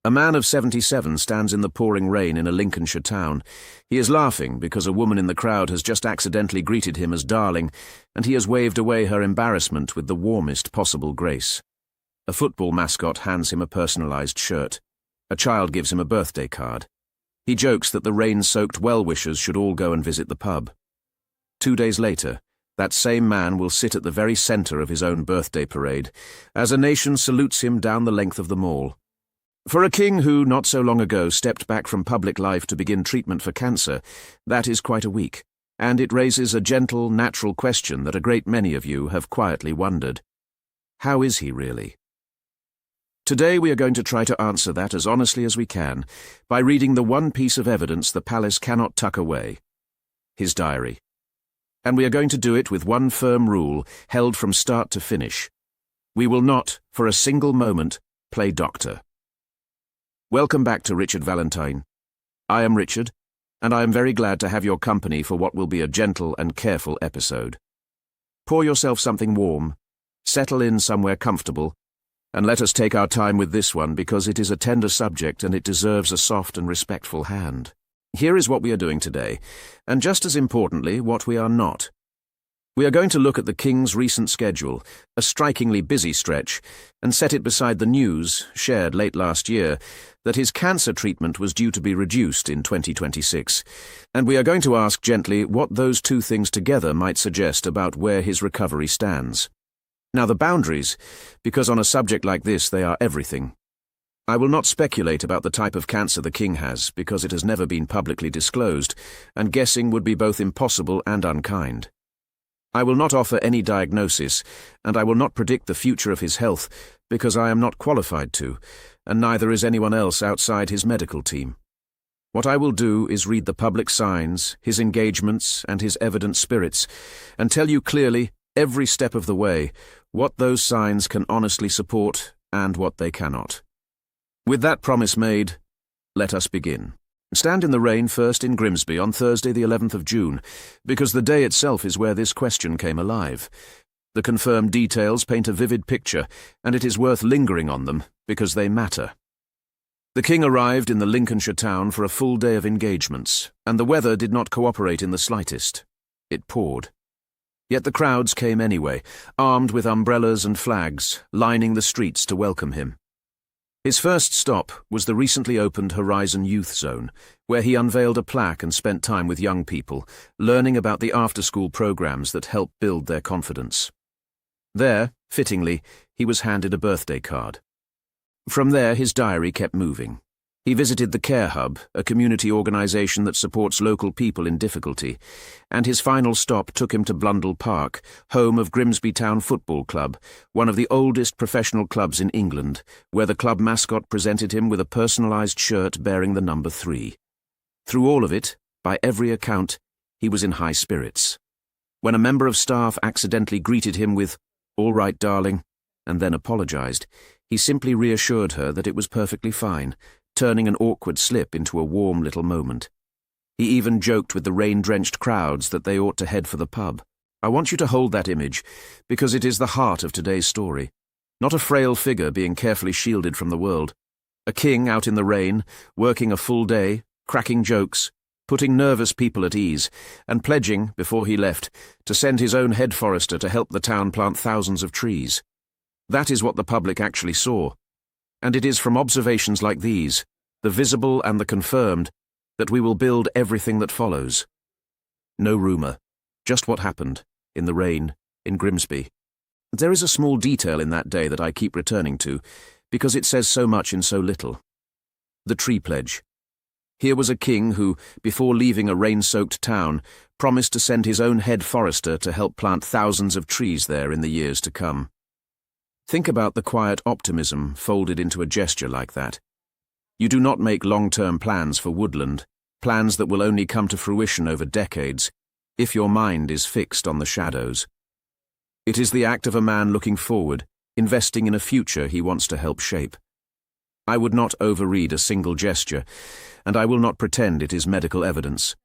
A man of 77 stands in the pouring rain in a Lincolnshire town. He is laughing because a woman in the crowd has just accidentally greeted him as darling, and he has waved away her embarrassment with the warmest possible grace. A football mascot hands him a personalised shirt. A child gives him a birthday card. He jokes that the rain-soaked well-wishers should all go and visit the pub. 2 days later, that same man will sit at the very centre of his own birthday parade, as a nation salutes him down the length of the mall. For a king who, not so long ago, stepped back from public life to begin treatment for cancer, that is quite a week, and it raises a gentle, natural question that a great many of you have quietly wondered. How is he really? Today we are going to try to answer that as honestly as we can by reading the one piece of evidence the palace cannot tuck away: his diary. And we are going to do it with one firm rule, held from start to finish. We will not, for a single moment, play doctor. Welcome back to Richard Valentine. I am Richard, and I am very glad to have your company for what will be a gentle and careful episode. Pour yourself something warm, settle in somewhere comfortable, and let us take our time with this one because it is a tender subject and it deserves a soft and respectful hand. Here is what we are doing today, and just as importantly, what we are not. We are going to look at the King's recent schedule, a strikingly busy stretch, and set it beside the news, shared late last year, that his cancer treatment was due to be reduced in 2026, and we are going to ask gently what those two things together might suggest about where his recovery stands. Now the boundaries, because on a subject like this they are everything. I will not speculate about the type of cancer the King has, because it has never been publicly disclosed, and guessing would be both impossible and unkind. I will not offer any diagnosis, and I will not predict the future of his health, because I am not qualified to, and neither is anyone else outside his medical team. What I will do is read the public signs, his engagements, and his evident spirits, and tell you clearly, every step of the way, what those signs can honestly support and what they cannot. With that promise made, let us begin. Stand in the rain first in Grimsby on Thursday the 11th of June, because the day itself is where this question came alive. The confirmed details paint a vivid picture, and it is worth lingering on them, because they matter. The King arrived in the Lincolnshire town for a full day of engagements, and the weather did not cooperate in the slightest. It poured. Yet the crowds came anyway, armed with umbrellas and flags, lining the streets to welcome him. His first stop was the recently opened Horizon Youth Zone, where he unveiled a plaque and spent time with young people, learning about the after-school programs that help build their confidence. There, fittingly, he was handed a birthday card. From there, his diary kept moving. He visited the Care Hub, a community organisation that supports local people in difficulty, and his final stop took him to Blundell Park, home of Grimsby Town Football Club, one of the oldest professional clubs in England, where the club mascot presented him with a personalised shirt bearing the number 3. Through all of it, by every account, he was in high spirits. When a member of staff accidentally greeted him with, "All right, darling," and then apologised, he simply reassured her that it was perfectly fine, turning an awkward slip into a warm little moment. He even joked with the rain-drenched crowds that they ought to head for the pub. I want you to hold that image, because it is the heart of today's story. Not a frail figure being carefully shielded from the world. A king out in the rain, working a full day, cracking jokes, putting nervous people at ease, and pledging, before he left, to send his own head forester to help the town plant thousands of trees. That is what the public actually saw. And it is from observations like these, the visible and the confirmed, that we will build everything that follows. No rumour, just what happened, in the rain, in Grimsby. There is a small detail in that day that I keep returning to, because it says so much in so little. The tree pledge. Here was a king who, before leaving a rain-soaked town, promised to send his own head forester to help plant thousands of trees there in the years to come. Think about the quiet optimism folded into a gesture like that. You do not make long-term plans for woodland, plans that will only come to fruition over decades, if your mind is fixed on the shadows. It is the act of a man looking forward, investing in a future he wants to help shape. I would not overread a single gesture, and I will not pretend it is medical evidence.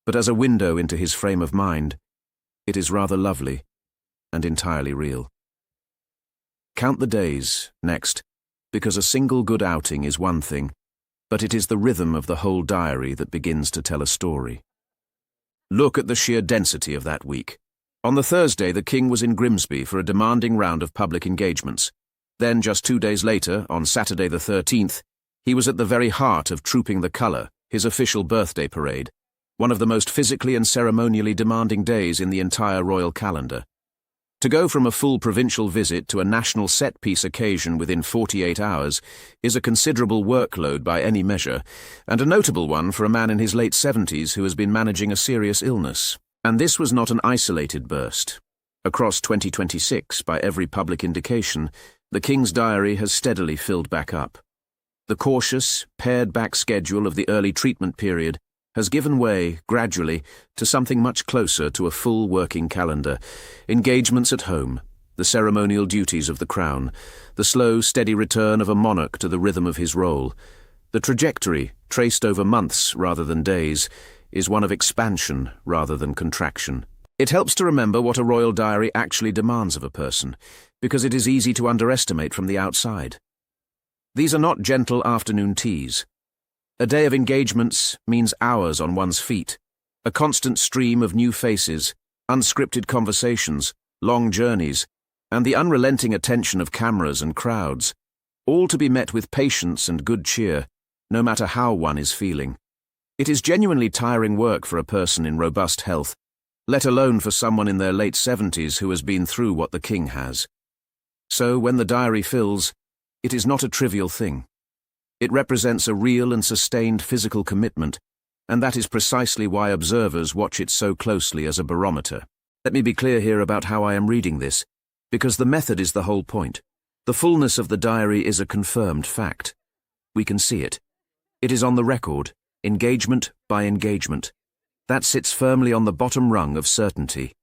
But as a window into his frame of mind, it is rather lovely and entirely real. Count the days, next, because a single good outing is one thing, but it is the rhythm of the whole diary that begins to tell a story. Look at the sheer density of that week. On the Thursday, the king was in Grimsby for a demanding round of public engagements. Then, just 2 days later, on Saturday the 13th, he was at the very heart of Trooping the Colour, his official birthday parade, one of the most physically and ceremonially demanding days in the entire royal calendar. To go from a full provincial visit to a national set-piece occasion within 48 hours is a considerable workload by any measure, and a notable one for a man in his late 70s who has been managing a serious illness. And this was not an isolated burst. Across 2026, by every public indication, the King's diary has steadily filled back up. The cautious, pared-back schedule of the early treatment period has given way, gradually, to something much closer to a full working calendar. Engagements at home, the ceremonial duties of the crown, the slow, steady return of a monarch to the rhythm of his role. The trajectory, traced over months rather than days, is one of expansion rather than contraction. It helps to remember what a royal diary actually demands of a person, because it is easy to underestimate from the outside. These are not gentle afternoon teas. A day of engagements means hours on one's feet, a constant stream of new faces, unscripted conversations, long journeys, and the unrelenting attention of cameras and crowds, all to be met with patience and good cheer, no matter how one is feeling. It is genuinely tiring work for a person in robust health, let alone for someone in their late 70s who has been through what the king has. So when the diary fills, it is not a trivial thing. It represents a real and sustained physical commitment, and that is precisely why observers watch it so closely as a barometer. Let me be clear here about how I am reading this, because the method is the whole point. The fullness of the diary is a confirmed fact. We can see it. It is on the record, engagement by engagement. That sits firmly on the bottom rung of certainty.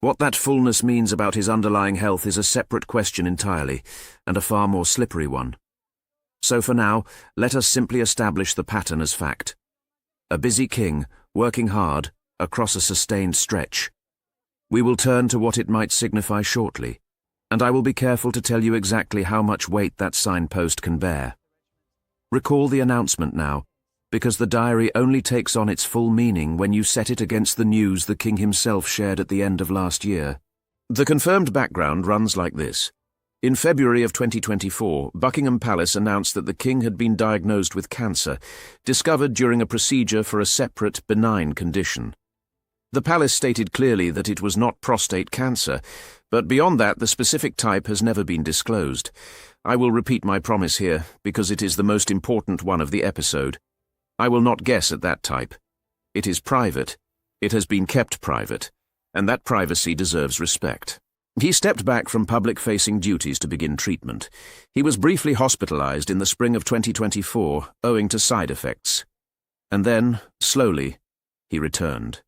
What that fullness means about his underlying health is a separate question entirely, and a far more slippery one. So for now, let us simply establish the pattern as fact. A busy king, working hard, across a sustained stretch. We will turn to what it might signify shortly, and I will be careful to tell you exactly how much weight that signpost can bear. Recall the announcement now, because the diary only takes on its full meaning when you set it against the news the king himself shared at the end of last year. The confirmed background runs like this. In February of 2024, Buckingham Palace announced that the king had been diagnosed with cancer, discovered during a procedure for a separate, benign condition. The palace stated clearly that it was not prostate cancer, but beyond that the specific type has never been disclosed. I will repeat my promise here, because it is the most important one of the episode. I will not guess at that type. It is private. It has been kept private, and that privacy deserves respect. He stepped back from public-facing duties to begin treatment. He was briefly hospitalized in the spring of 2024, owing to side effects. And then, slowly, he returned.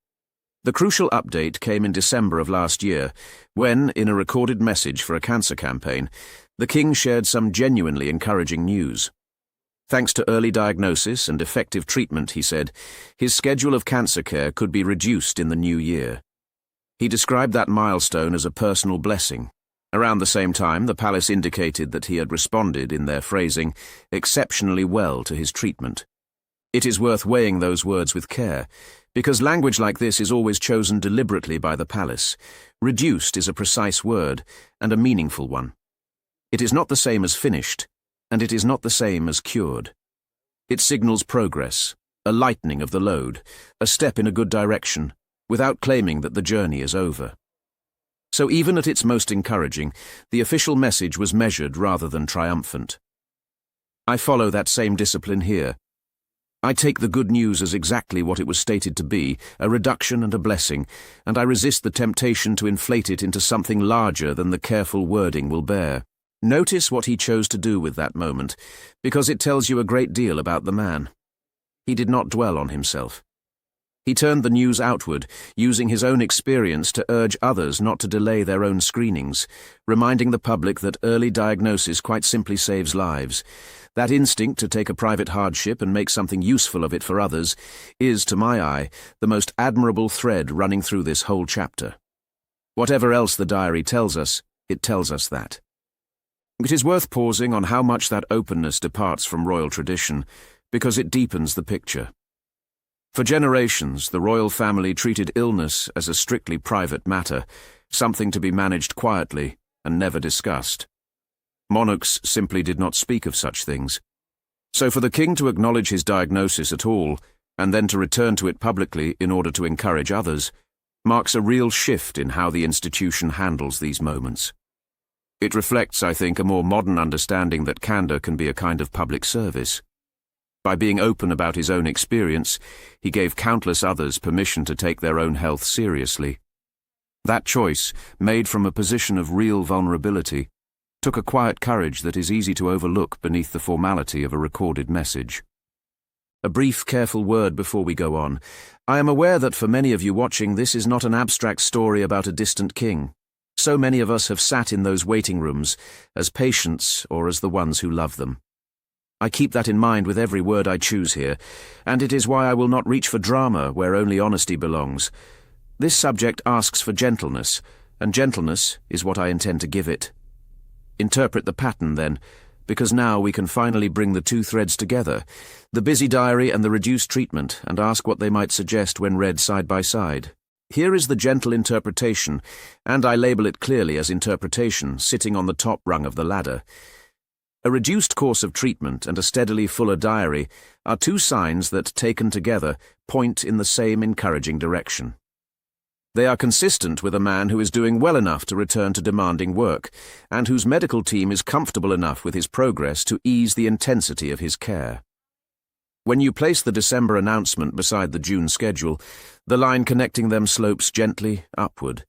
The crucial update came in December of last year, when, in a recorded message for a cancer campaign, the king shared some genuinely encouraging news. Thanks to early diagnosis and effective treatment, he said, his schedule of cancer care could be reduced in the new year. He described that milestone as a personal blessing. Around the same time, the palace indicated that he had responded, in their phrasing, exceptionally well to his treatment. It is worth weighing those words with care, because language like this is always chosen deliberately by the palace. Reduced is a precise word, and a meaningful one. It is not the same as finished, and it is not the same as cured. It signals progress, a lightening of the load, a step in a good direction, without claiming that the journey is over. So even at its most encouraging, the official message was measured rather than triumphant. I follow that same discipline here. I take the good news as exactly what it was stated to be, a reduction and a blessing, and I resist the temptation to inflate it into something larger than the careful wording will bear. Notice what he chose to do with that moment, because it tells you a great deal about the man. He did not dwell on himself. He turned the news outward, using his own experience to urge others not to delay their own screenings, reminding the public that early diagnosis quite simply saves lives. That instinct to take a private hardship and make something useful of it for others is, to my eye, the most admirable thread running through this whole chapter. Whatever else the diary tells us, it tells us that. It is worth pausing on how much that openness departs from royal tradition, because it deepens the picture. For generations, the royal family treated illness as a strictly private matter, something to be managed quietly and never discussed. Monarchs simply did not speak of such things. So for the king to acknowledge his diagnosis at all, and then to return to it publicly in order to encourage others, marks a real shift in how the institution handles these moments. It reflects, I think, a more modern understanding that candour can be a kind of public service. By being open about his own experience, he gave countless others permission to take their own health seriously. That choice, made from a position of real vulnerability, took a quiet courage that is easy to overlook beneath the formality of a recorded message. A brief, careful word before we go on. I am aware that for many of you watching, this is not an abstract story about a distant king. So many of us have sat in those waiting rooms, as patients or as the ones who love them. I keep that in mind with every word I choose here, and it is why I will not reach for drama where only honesty belongs. This subject asks for gentleness, and gentleness is what I intend to give it. Interpret the pattern, then, because now we can finally bring the two threads together, the busy diary and the reduced treatment, and ask what they might suggest when read side by side. Here is the gentle interpretation, and I label it clearly as interpretation, sitting on the top rung of the ladder. A reduced course of treatment and a steadily fuller diary are two signs that, taken together, point in the same encouraging direction. They are consistent with a man who is doing well enough to return to demanding work, and whose medical team is comfortable enough with his progress to ease the intensity of his care. When you place the December announcement beside the June schedule, the line connecting them slopes gently upward.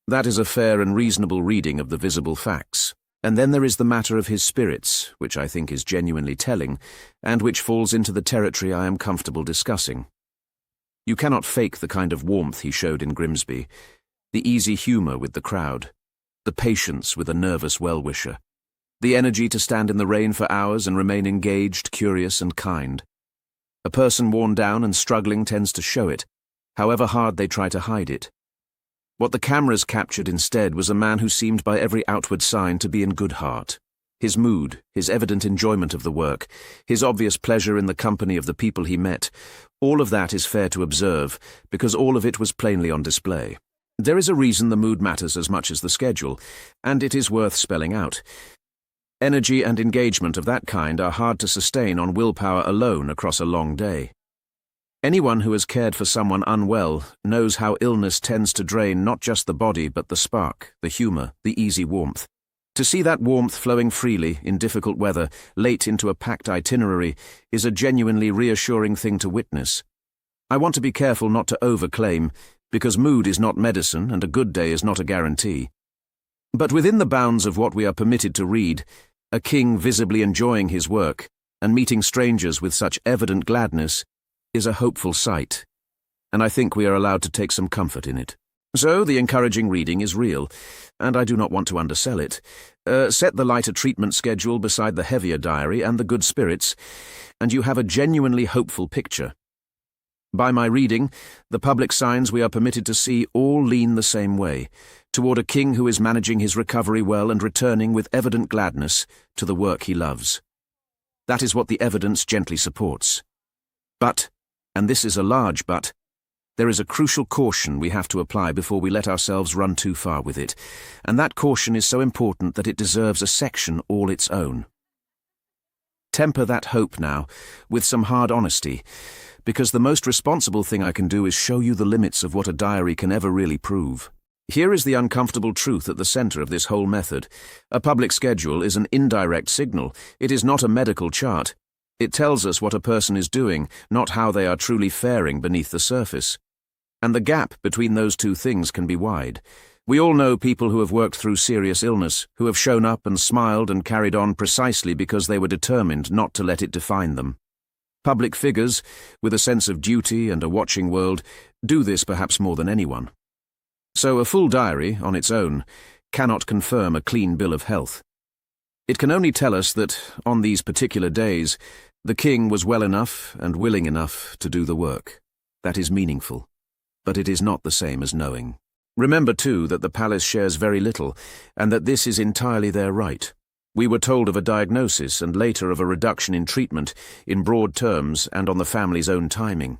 That is a fair and reasonable reading of the visible facts. And then there is the matter of his spirits, which I think is genuinely telling, and which falls into the territory I am comfortable discussing. You cannot fake the kind of warmth he showed in Grimsby, the easy humour with the crowd, the patience with a nervous well-wisher, the energy to stand in the rain for hours and remain engaged, curious and kind. A person worn down and struggling tends to show it, however hard they try to hide it. What the cameras captured instead was a man who seemed by every outward sign to be in good heart. His mood, his evident enjoyment of the work, his obvious pleasure in the company of the people he met, all of that is fair to observe, because all of it was plainly on display. There is a reason the mood matters as much as the schedule, and it is worth spelling out. Energy and engagement of that kind are hard to sustain on willpower alone across a long day. Anyone who has cared for someone unwell knows how illness tends to drain not just the body but the spark, the humour, the easy warmth. To see that warmth flowing freely in difficult weather, late into a packed itinerary, is a genuinely reassuring thing to witness. I want to be careful not to overclaim, because mood is not medicine and a good day is not a guarantee. But within the bounds of what we are permitted to read, a king visibly enjoying his work and meeting strangers with such evident gladness is a hopeful sight, and I think we are allowed to take some comfort in it. So the encouraging reading is real, and I do not want to undersell it. Set the lighter treatment schedule beside the heavier diary and the good spirits, and you have a genuinely hopeful picture. By my reading, the public signs we are permitted to see all lean the same way, toward a king who is managing his recovery well and returning with evident gladness to the work he loves. That is what the evidence gently supports. But, and this is a large but, there is a crucial caution we have to apply before we let ourselves run too far with it, and that caution is so important that it deserves a section all its own. Temper that hope now with some hard honesty, because the most responsible thing I can do is show you the limits of what a diary can ever really prove. Here is the uncomfortable truth at the centre of this whole method. A public schedule is an indirect signal. It is not a medical chart. It tells us what a person is doing, not how they are truly faring beneath the surface. And the gap between those two things can be wide. We all know people who have worked through serious illness, who have shown up and smiled and carried on precisely because they were determined not to let it define them. Public figures, with a sense of duty and a watching world, do this perhaps more than anyone. So a full diary, on its own, cannot confirm a clean bill of health. It can only tell us that, on these particular days, the king was well enough and willing enough to do the work. That is meaningful, but it is not the same as knowing. Remember, too, that the palace shares very little, and that this is entirely their right. We were told of a diagnosis and later of a reduction in treatment, in broad terms and on the family's own timing.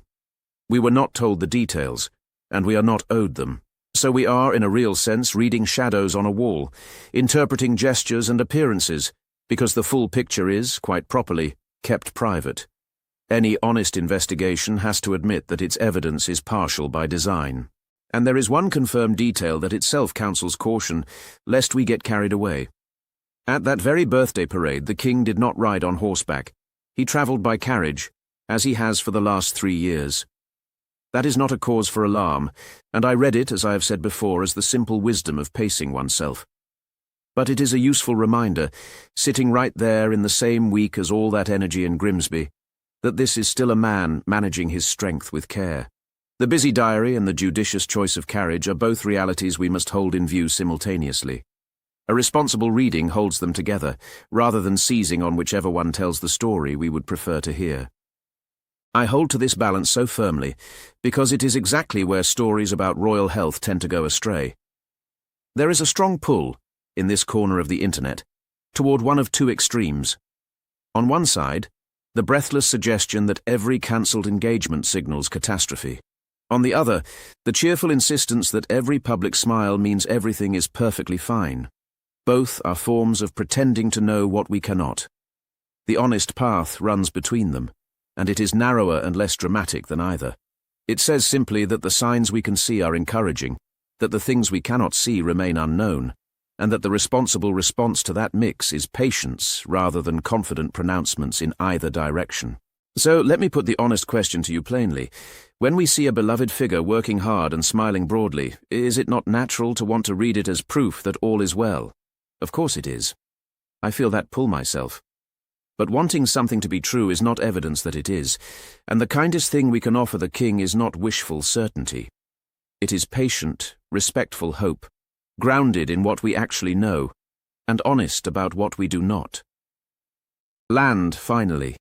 We were not told the details, and we are not owed them. So we are, in a real sense, reading shadows on a wall, interpreting gestures and appearances, because the full picture is, quite properly, kept private. Any honest investigation has to admit that its evidence is partial by design. And there is one confirmed detail that itself counsels caution, lest we get carried away. At that very birthday parade, the king did not ride on horseback. He travelled by carriage, as he has for the last 3 years. That is not a cause for alarm, and I read it, as I have said before, as the simple wisdom of pacing oneself. But it is a useful reminder, sitting right there in the same week as all that energy in Grimsby, that this is still a man managing his strength with care. The busy diary and the judicious choice of carriage are both realities we must hold in view simultaneously. A responsible reading holds them together, rather than seizing on whichever one tells the story we would prefer to hear. I hold to this balance so firmly because it is exactly where stories about royal health tend to go astray. There is a strong pull, in this corner of the internet, toward one of two extremes. On one side, the breathless suggestion that every cancelled engagement signals catastrophe. On the other, the cheerful insistence that every public smile means everything is perfectly fine. Both are forms of pretending to know what we cannot. The honest path runs between them, and it is narrower and less dramatic than either. It says simply that the signs we can see are encouraging, that the things we cannot see remain unknown, and that the responsible response to that mix is patience rather than confident pronouncements in either direction. So let me put the honest question to you plainly. When we see a beloved figure working hard and smiling broadly, is it not natural to want to read it as proof that all is well? Of course it is. I feel that pull myself. But wanting something to be true is not evidence that it is, and the kindest thing we can offer the king is not wishful certainty. It is patient, respectful hope, grounded in what we actually know, and honest about what we do not. Land, finally,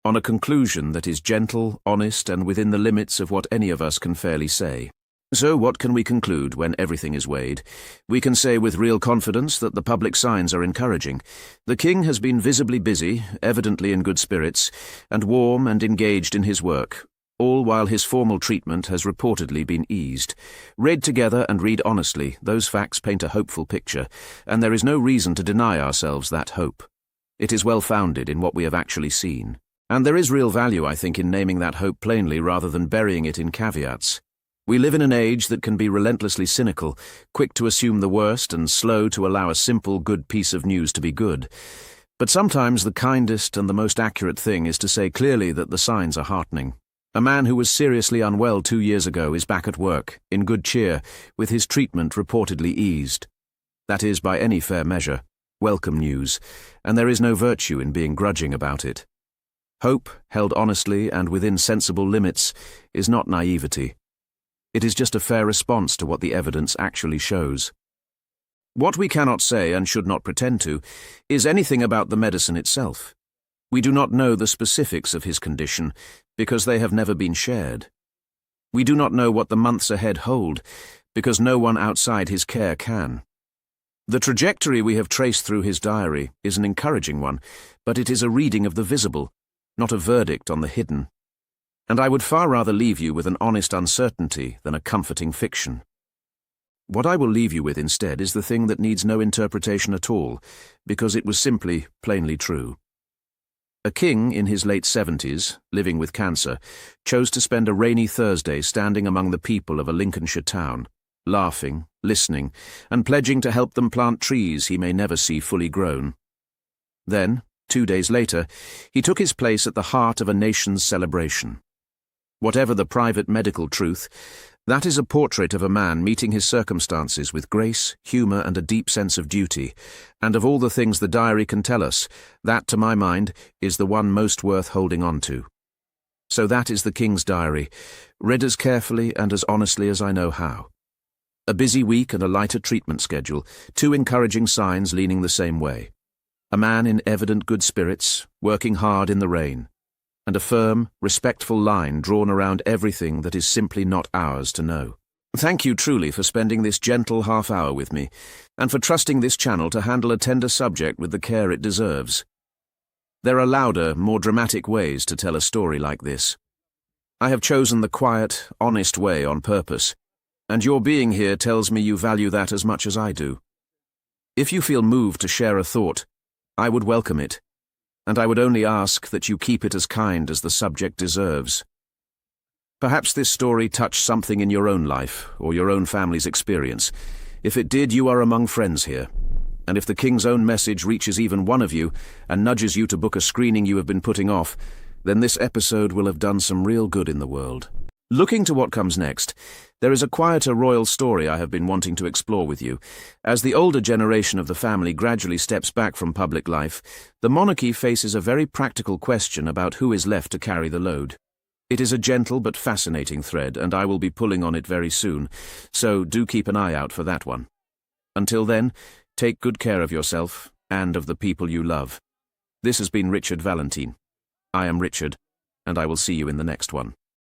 on a conclusion that is gentle, honest, and within the limits of what any of us can fairly say. So what can we conclude when everything is weighed? We can say with real confidence that the public signs are encouraging. The king has been visibly busy, evidently in good spirits, and warm and engaged in his work, all while his formal treatment has reportedly been eased. Read together and read honestly, those facts paint a hopeful picture, and there is no reason to deny ourselves that hope. It is well founded in what we have actually seen. And there is real value, I think, in naming that hope plainly rather than burying it in caveats. We live in an age that can be relentlessly cynical, quick to assume the worst and slow to allow a simple, good piece of news to be good. But sometimes the kindest and the most accurate thing is to say clearly that the signs are heartening. A man who was seriously unwell 2 years ago is back at work, in good cheer, with his treatment reportedly eased. That is, by any fair measure, welcome news, and there is no virtue in being grudging about it. Hope, held honestly and within sensible limits, is not naivety. It is just a fair response to what the evidence actually shows. What we cannot say, and should not pretend to, is anything about the medicine itself. We do not know the specifics of his condition, because they have never been shared. We do not know what the months ahead hold, because no one outside his care can. The trajectory we have traced through his diary is an encouraging one, but it is a reading of the visible, not a verdict on the hidden. And I would far rather leave you with an honest uncertainty than a comforting fiction. What I will leave you with instead is the thing that needs no interpretation at all, because it was simply, plainly true. A king in his late 70s, living with cancer, chose to spend a rainy Thursday standing among the people of a Lincolnshire town, laughing, listening, and pledging to help them plant trees he may never see fully grown. Then, 2 days later, he took his place at the heart of a nation's celebration. Whatever the private medical truth, that is a portrait of a man meeting his circumstances with grace, humour, and a deep sense of duty, and of all the things the diary can tell us, that, to my mind, is the one most worth holding on to. So that is the King's Diary, read as carefully and as honestly as I know how. A busy week and a lighter treatment schedule, 2 encouraging signs leaning the same way. A man in evident good spirits, working hard in the rain, and a firm, respectful line drawn around everything that is simply not ours to know. Thank you truly for spending this gentle half-hour with me, and for trusting this channel to handle a tender subject with the care it deserves. There are louder, more dramatic ways to tell a story like this. I have chosen the quiet, honest way on purpose, and your being here tells me you value that as much as I do. If you feel moved to share a thought, I would welcome it, and I would only ask that you keep it as kind as the subject deserves. Perhaps this story touched something in your own life or your own family's experience. If it did, you are among friends here. And if the King's own message reaches even one of you and nudges you to book a screening you have been putting off, then this episode will have done some real good in the world. Looking to what comes next, there is a quieter royal story I have been wanting to explore with you. As the older generation of the family gradually steps back from public life, the monarchy faces a very practical question about who is left to carry the load. It is a gentle but fascinating thread, and I will be pulling on it very soon, so do keep an eye out for that one. Until then, take good care of yourself and of the people you love. This has been Richard Valentine. I am Richard, and I will see you in the next one.